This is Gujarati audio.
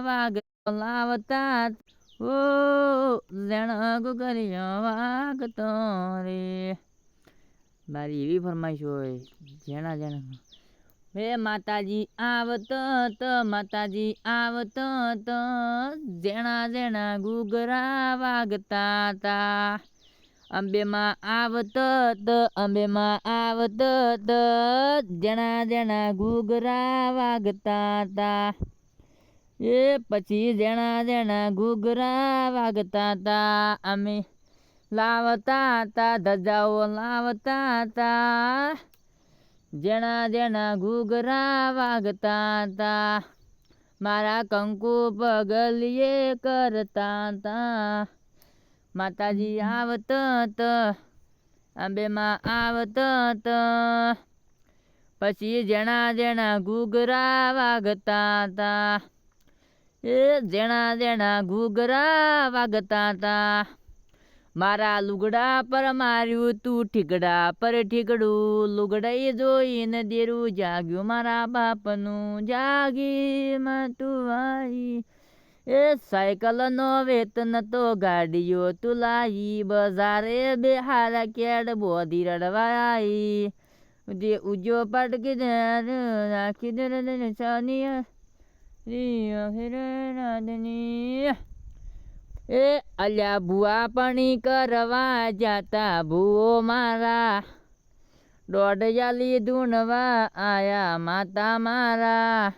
વાગ લાવતા જણ ગુગરિયો વાગતો રે. મારી એવી ફરમાઈશ હોય જેણા જેણા હે માતાજી આવતો તો માતાજી આવતો તો જેણા જેણા ગુગરા વાગતા તા. અંબેમાં આવતો તો અંબેમાં આવતો તો જેણા જેણા ગુગરા વાગતા તા. એ પછી જેણા જેણા ગુગરા વાગતા તા અમે લાવતા તા ધજાઓ લાવતા તા. જેણા જેણા ઘૂઘરા વાગતા તા મારા કંકુ પગલીએ કરતા તા. માતાજી આવતો તો અંબેમાં આવતો તો પછી જેણા જેણા ઘૂઘરા વાગતા તા. એ જેણા જેણા ઘૂઘરા વાગતા તા મારા લુગડા પર માર્યું તું ઠીકડા પર ઠીકડું લુગડાઈ જોઈને દેરું જાગ્યું મારા બાપનું જાગીમાં તું આવી. એ સાયકલનો વેતન તો ગાડીઓ તું લાવી બજારે બેહારા કેડ બોધી રડવા આવી. જે ઉજો પટકી નાખી નાદની. એ અલ્યા ભૂવા પણી કરવા જાતા ભૂવો મારા દોઢ જાલી ધૂણવા આયા માતા મારા.